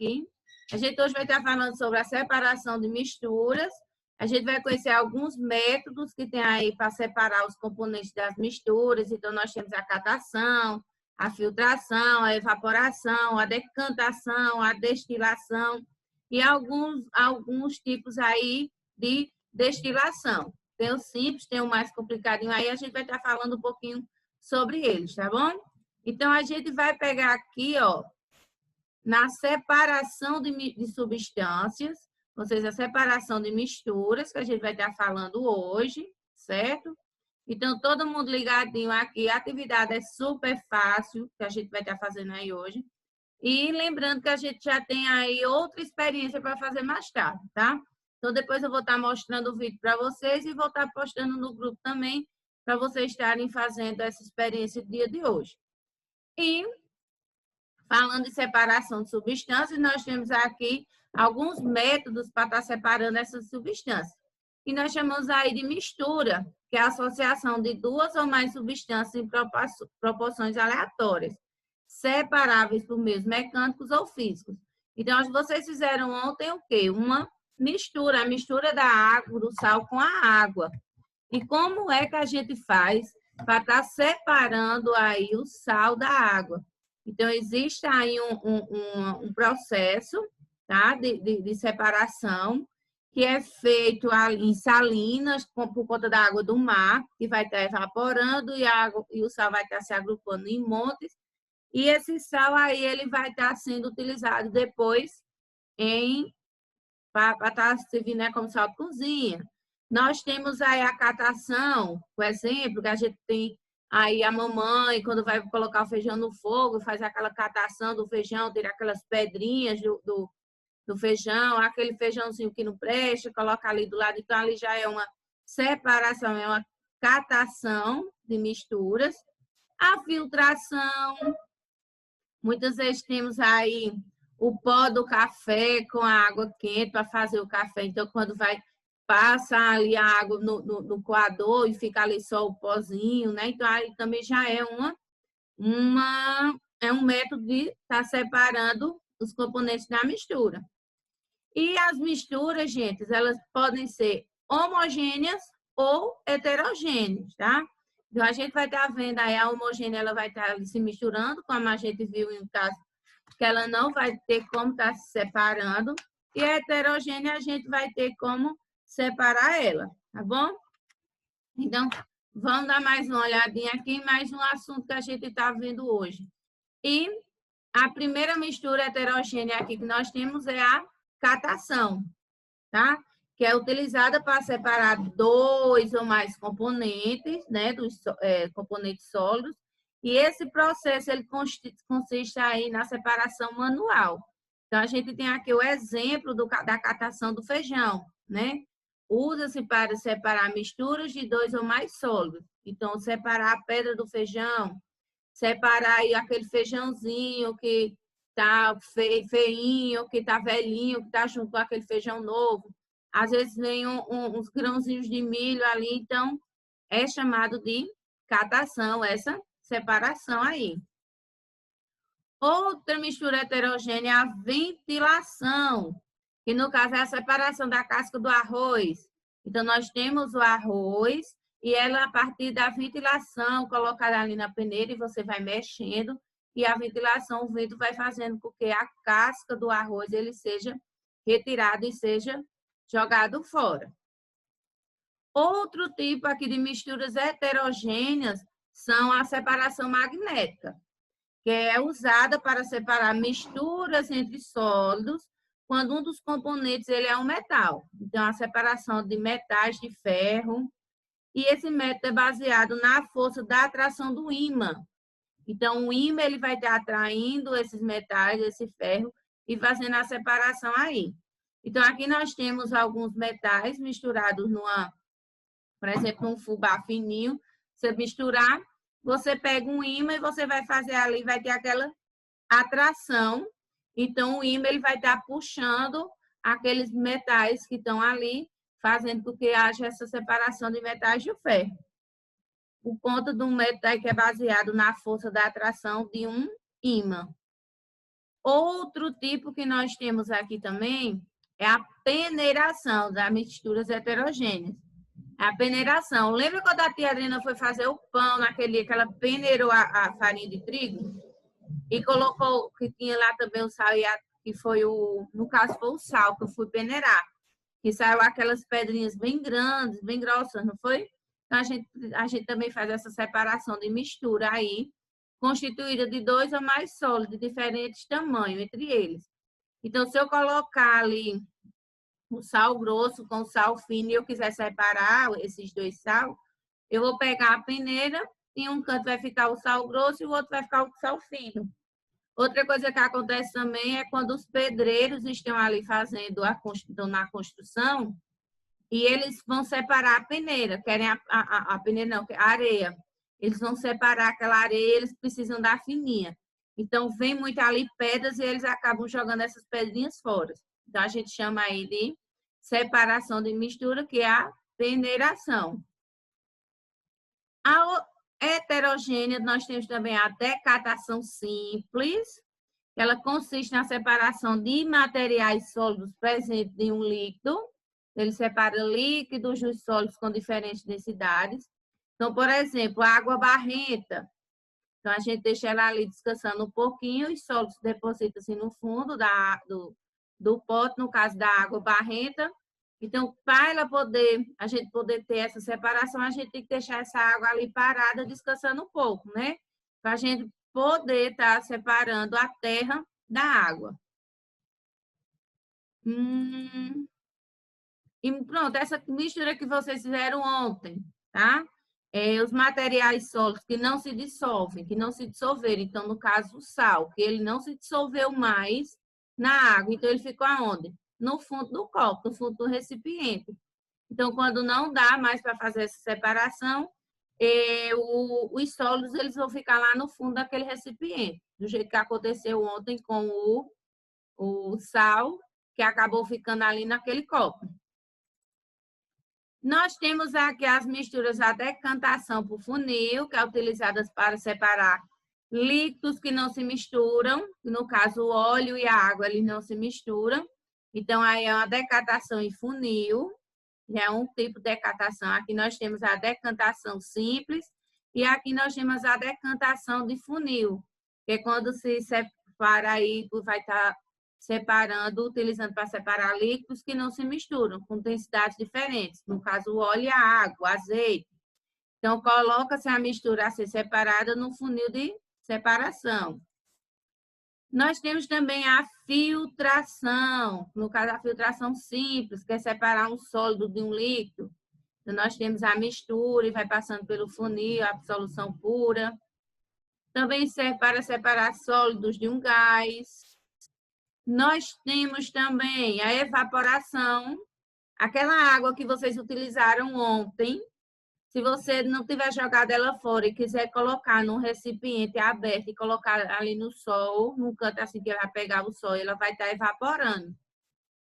aqui. A gente hoje vai estar falando sobre a separação de misturas. A gente vai conhecer alguns métodos que tem aí para separar os componentes das misturas. Então, nós temos a catação, a filtração, a evaporação, a decantação, a destilação e alguns tipos aí de destilação. Tem o simples, tem o mais complicadinho aí, a gente vai estar falando um pouquinho sobre eles, tá bom? Então, a gente vai pegar aqui, ó, na separação de substâncias, ou seja, a separação de misturas, que a gente vai estar falando hoje, certo? Então, todo mundo ligadinho aqui, a atividade é super fácil, que a gente vai estar fazendo aí hoje. E lembrando que a gente já tem aí outra experiência para fazer mais tarde, tá? Então, depois eu vou estar mostrando o vídeo para vocês e vou estar postando no grupo também, para vocês estarem fazendo essa experiência do dia de hoje. E, falando de separação de substâncias, nós temos aqui alguns métodos para estar separando essas substâncias. E nós chamamos aí de mistura, que é a associação de duas ou mais substâncias em proporções aleatórias, separáveis por meios mecânicos ou físicos. Então, vocês fizeram ontem o quê? Uma mistura, a mistura da água, do sal com a água. E como é que a gente faz para estar separando aí o sal da água? Então, existe aí um processo, tá? de separação, que é feito ali em salinas, por conta da água do mar, que vai estar evaporando e o sal vai estar se agrupando em montes. E esse sal aí, ele vai estar sendo utilizado depois para estar servindo, né, como sal de cozinha. Nós temos aí a catação, por exemplo, que a gente tem aí a mamãe, quando vai colocar o feijão no fogo, faz aquela catação do feijão, tira aquelas pedrinhas do feijão, aquele feijãozinho que não presta, coloca ali do lado. Então, ali já é uma separação, é uma catação de misturas. A filtração, muitas vezes temos aí o pó do café com a água quente para fazer o café. Então, quando passa ali a água no coador e fica ali só o pozinho, né? Então, aí também já é um método de estar separando os componentes da mistura. E as misturas, gente, elas podem ser homogêneas ou heterogêneas, tá? Então, a gente vai estar vendo aí a homogênea, ela vai estar se misturando, como a gente viu em um caso que ela não vai ter como estar se separando. E a heterogênea, a gente vai ter como separar ela, tá bom? Então, vamos dar mais uma olhadinha aqui em mais um assunto que a gente está vendo hoje. E a primeira mistura heterogênea aqui que nós temos é a catação, tá? Que é utilizada para separar dois ou mais componentes, né? Dos componentes sólidos. E esse processo, ele consiste aí na separação manual. Então, a gente tem aqui o exemplo da catação do feijão, né? Usa-se para separar misturas de dois ou mais sólidos. Então, separar a pedra do feijão, separar aí aquele feijãozinho que tá feinho, que tá velhinho, que tá junto com aquele feijão novo. Às vezes vem uns grãozinhos de milho ali, então é chamado de catação, essa separação aí. Outra mistura heterogênea é a ventilação, que no caso é a separação da casca do arroz. Então, nós temos o arroz e ela, a partir da ventilação, colocada ali na peneira e você vai mexendo, e a ventilação, o vento vai fazendo com que a casca do arroz ele seja retirado e seja jogado fora. Outro tipo aqui de misturas heterogêneas são a separação magnética, que é usada para separar misturas entre sólidos quando um dos componentes ele é um metal. Então, a separação de metais de ferro. E esse método é baseado na força da atração do ímã. Então, o ímã ele vai estar atraindo esses metais, esse ferro, e fazendo a separação aí. Então, aqui nós temos alguns metais misturados por exemplo, um fubá fininho. Você misturar, você pega um ímã e você vai fazer ali, vai ter aquela atração. Então, o ímã ele vai estar puxando aqueles metais que estão ali, fazendo com que haja essa separação de metais de ferro. Por conta de um método que é baseado na força da atração de um ímã. Outro tipo que nós temos aqui também é a peneiração das misturas heterogêneas. A peneiração. Lembra quando a tia Adriana foi fazer o pão naquele dia que ela peneirou a farinha de trigo? E colocou, que tinha lá também o sal, que foi no caso foi o sal que eu fui peneirar. Que saiu aquelas pedrinhas bem grandes, bem grossas, não foi? Então, a gente também faz essa separação de mistura aí, constituída de 2 ou mais sólidos de diferentes tamanhos entre eles. Então, se eu colocar ali o sal grosso com o sal fino e eu quiser separar esses 2 sal, eu vou pegar a peneira, em um canto vai ficar o sal grosso e o outro vai ficar o sal fino. Outra coisa que acontece também é quando os pedreiros estão ali fazendo estão na construção e eles vão separar a peneira, querem a peneira não, a areia. Eles vão separar aquela areia, eles precisam da fininha. Então, vem muito ali pedras e eles acabam jogando essas pedrinhas fora. Então, a gente chama aí de separação de mistura, que é a peneiração. A heterogênea, nós temos também a decatação simples. Ela consiste na separação de materiais sólidos presentes em um líquido. Ele separa líquidos dos sólidos com diferentes densidades. Então, por exemplo, a água barrenta. Então, a gente deixa ela ali descansando um pouquinho, os sólidos depositam assim no fundo do pote, no caso da água barrenta. Então, para a gente poder ter essa separação, a gente tem que deixar essa água ali parada, descansando um pouco, né? Para a gente poder estar separando a terra da água. E pronto, essa mistura que vocês fizeram ontem, tá? Os materiais sólidos que não se dissolvem, que não se dissolveram. Então, no caso, o sal, que ele não se dissolveu mais na água. Então, ele ficou aonde? No fundo do copo, no fundo do recipiente. Então, quando não dá mais para fazer essa separação, os sólidos eles vão ficar lá no fundo daquele recipiente, do jeito que aconteceu ontem com o sal, que acabou ficando ali naquele copo. Nós temos aqui as misturas a decantação por funil, que é utilizada para separar líquidos que não se misturam, no caso o óleo e a água eles não se misturam. Então, aí é uma decantação em funil, é um tipo de decantação. Aqui nós temos a decantação simples e aqui nós temos a decantação de funil, que é quando se separa aí, vai estar separando, utilizando para separar líquidos que não se misturam, com densidades diferentes. No caso, o óleo e a água, o azeite. Então, coloca-se a mistura a ser separada no funil de separação. Nós temos também a filtração, no caso, a filtração simples, que é separar um sólido de um líquido. Então, nós temos a mistura e vai passando pelo funil, a solução pura. Também serve para separar sólidos de um gás. Nós temos também a evaporação, aquela água que vocês utilizaram ontem. Se você não tiver jogado ela fora e quiser colocar num recipiente aberto e colocar ali no sol, num canto assim que ela vai pegar o sol, ela vai estar evaporando.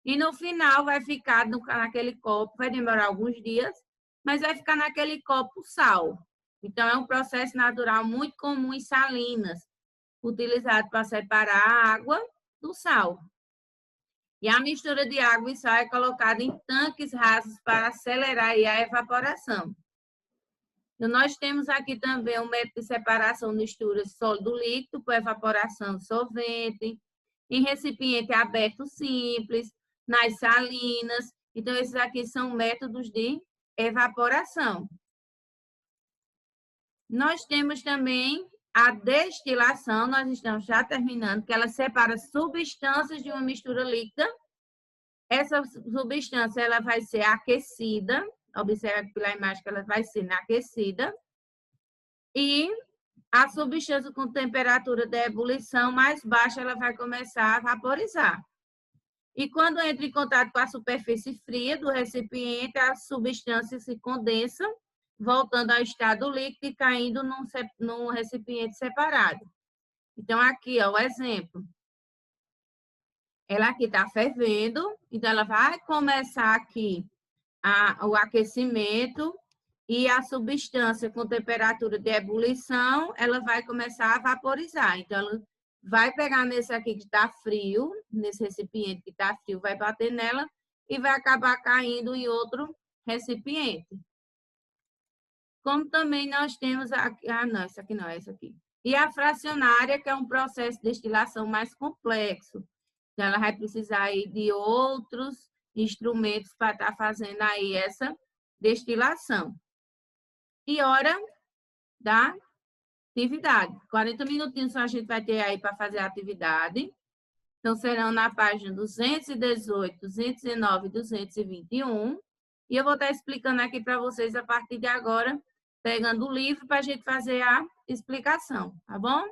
E no final vai ficar naquele copo, vai demorar alguns dias, mas vai ficar naquele copo sal. Então, é um processo natural muito comum em salinas, utilizado para separar a água do sal. E a mistura de água e sal é colocada em tanques rasos para acelerar a evaporação. Então, nós temos aqui também o método de separação de misturas sólido-líquido por evaporação solvente, em recipiente aberto simples, nas salinas. Então, esses aqui são métodos de evaporação. Nós temos também a destilação, nós estamos já terminando, que ela separa substâncias de uma mistura líquida. Essa substância ela vai ser aquecida, observe pela imagem que ela vai ser aquecida, e a substância com temperatura de ebulição mais baixa, ela vai começar a vaporizar. E quando entra em contato com a superfície fria do recipiente, a substância se condensa, voltando ao estado líquido e caindo num recipiente separado. Então, aqui, ó, o exemplo. Ela aqui está fervendo, então ela vai começar aqui o aquecimento e a substância com temperatura de ebulição, ela vai começar a vaporizar. Então, ela vai pegar nesse aqui que está frio, nesse recipiente que está frio, vai bater nela e vai acabar caindo em outro recipiente. Como também nós temos aqui, não, essa aqui não, essa aqui. E a fracionária, que é um processo de destilação mais complexo. Então, ela vai precisar aí de outros instrumentos para estar fazendo aí essa destilação. E hora da atividade. 40 minutinhos a gente vai ter aí para fazer a atividade. Então, serão na página 218, 219 e 221. E eu vou estar explicando aqui para vocês a partir de agora, pegando o livro para a gente fazer a explicação, tá bom?